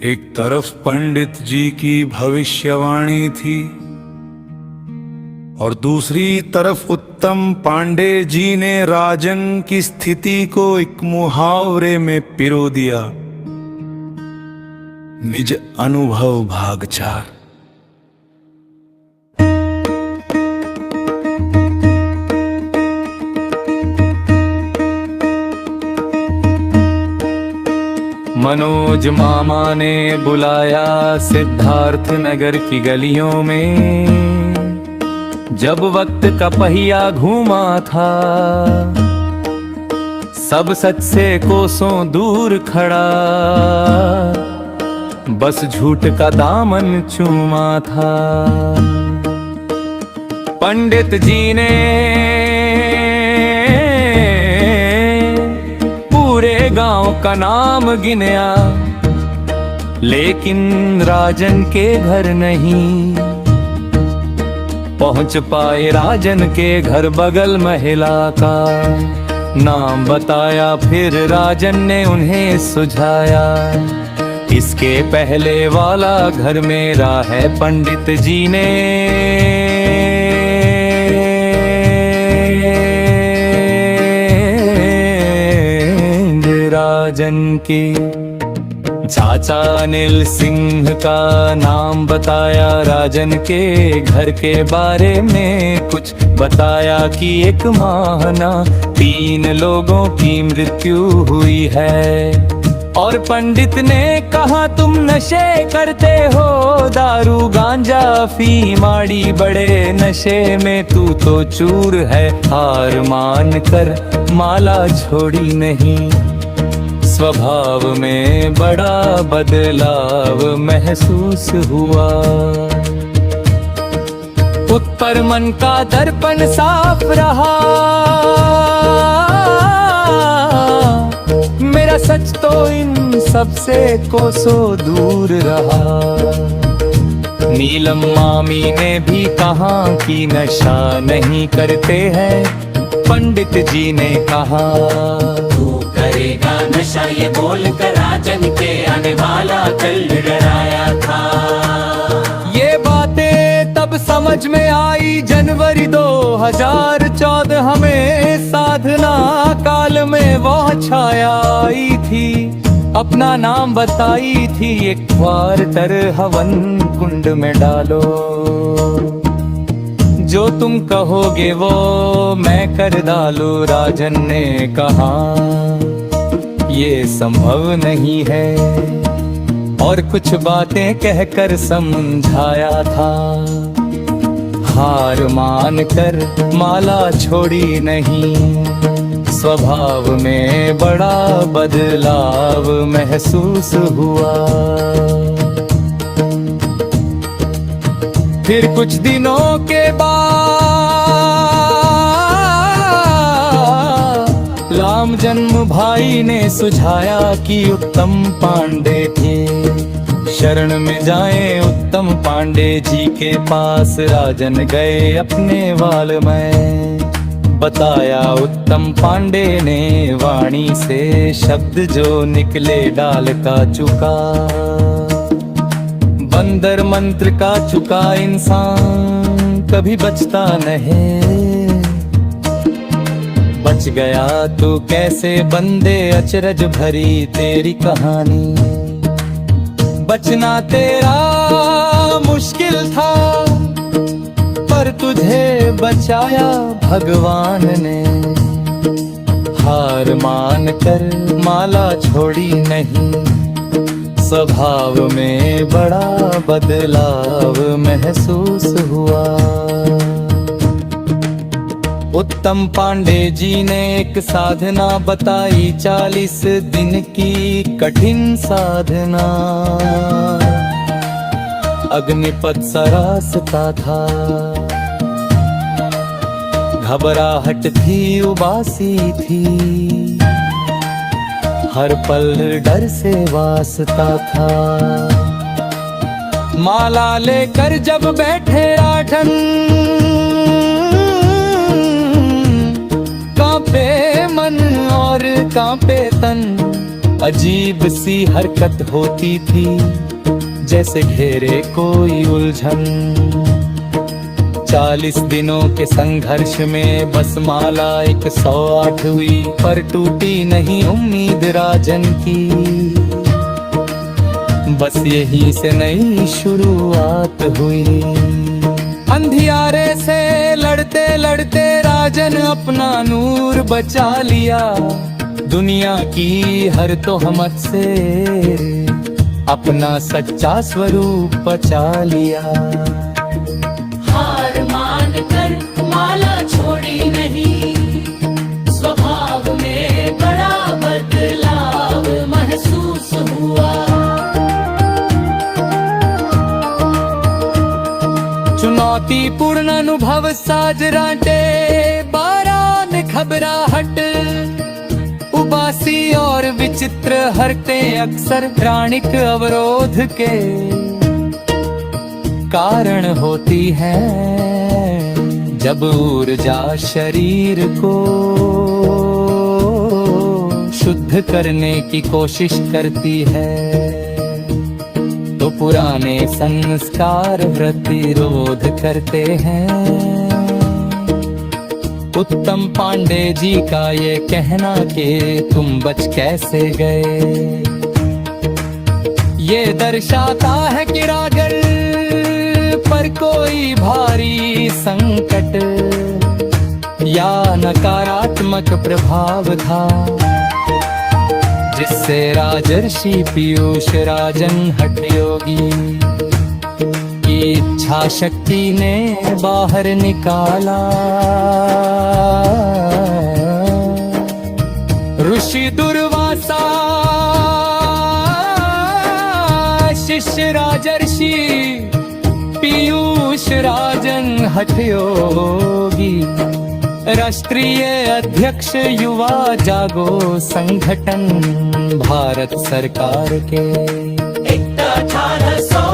एक तरफ पंडित जी की भविष्यवाणी थी और दूसरी तरफ उत्तम पांडे जी ने राजन की स्थिति को एक मुहावरे में पिरो दिया। निज अनुभव भाग 4। मनोज मामा ने बुलाया सिद्धार्थ नगर की गलियों में, जब वक्त का पहिया घूमा था सब सच से कोसों दूर खड़ा, बस झूठ का दामन चूमा था। पंडित जी ने पूरे गांव का नाम गिनया, लेकिन राजन के घर नहीं पहुंच पाए। राजन के घर बगल महिला का नाम बताया, फिर राजन ने उन्हें सुझाया, इसके पहले वाला घर मेरा है। पंडित जी ने राजन के चाचा अनिल सिंह का नाम बताया, राजन के घर के बारे में कुछ बताया कि एक माहना 3 लोगों की मृत्यु हुई है। और पंडित ने कहा तुम नशे करते हो, दारू गांजा अफीम आड़ी, बड़े नशे में तू तो चूर है। हार मान कर माला छोड़ी नहीं, स्वभाव में बड़ा बदलाव महसूस हुआ। उत्तर मन का दर्पण साफ रहा, मेरा सच तो इन सबसे कोसों दूर रहा। नीलम मामी ने भी कहा कि नशा नहीं करते हैं, पंडित जी ने कहा करेगा नशा ये बोल कर राजन के आने वाला कल डराया था। ये बातें तब समझ में आई जनवरी 2014 हमें साधना काल में वो छाया आई थी, अपना नाम बताई थी, एक बार तर हवन कुंड में डालो, जो तुम कहोगे वो मैं कर डालू। राजन ने कहा ये संभव नहीं है, और कुछ बातें कहकर समझाया था। हार मान कर माला छोड़ी नहीं, स्वभाव में बड़ा बदलाव महसूस हुआ। फिर कुछ दिनों के बाद राम जन्म भाई ने सुझाया कि उत्तम पांडे थे, शरण में जाएं उत्तम पांडे जी के पास। राजन गए अपने वाल में, बताया उत्तम पांडे ने वाणी से, शब्द जो निकले डाल का चुका, बंदर मंत्र का चुका इंसान कभी बचता नहीं। बच गया तो कैसे बंदे, अचरज भरी तेरी कहानी, बचना तेरा मुश्किल था पर तुझे बचाया भगवान ने। हार मान कर माला छोड़ी नहीं, स्वभाव में बड़ा बदलाव महसूस हुआ। उत्तम पांडे जी ने एक साधना बताई, 40 दिन की कठिन साधना, अग्निपथ सा रास्ता था, घबराहट थी उबासी थी, हर पल डर से वास्ता था। माला लेकर जब बैठे राजन, कांपे मन और कांपे तन, अजीब सी हरकत होती थी, जैसे घेरे कोई उलझन। 40 दिनों के संघर्ष में बस माला 108 हुई, पर टूटी नहीं उम्मीद राजन की। बस यही से नई शुरुआत हुई। अंधियारे से लड़ते लड़ते राजन अपना नूर बचा लिया। दुनिया की हर तोहमत से अपना सच्चा स्वरूप बचा लिया। हार मान कर माला छोड़ी नहीं, स्वभाव में बड़ा बदलाव महसूस हुआ। चुनौतीपूर्ण अनुभव साज रांटे, बारान घबराहट, उबासी और विचित्र हरकतें अक्सर प्राणिक अवरोध के कारण होती हैं। जब ऊर्जा शरीर को शुद्ध करने की कोशिश करती है, तो पुराने संस्कार प्रतिरोध करते हैं। उत्तम पांडे जी का ये कहना कि तुम बच कैसे गए, ये दर्शाता है कि राजन पर कोई भारी संकट या नकारात्मक प्रभाव था, जिससे राजर्षि पीयूष राजन हठयोगी की इच्छा शक्ति ने बाहर निकाला। ऋषि दुर्वासा शिष्य राजर्षि पीयूष राजन हठयोगी, राष्ट्रीय अध्यक्ष युवा जागो संगठन भारत सरकार के। 1800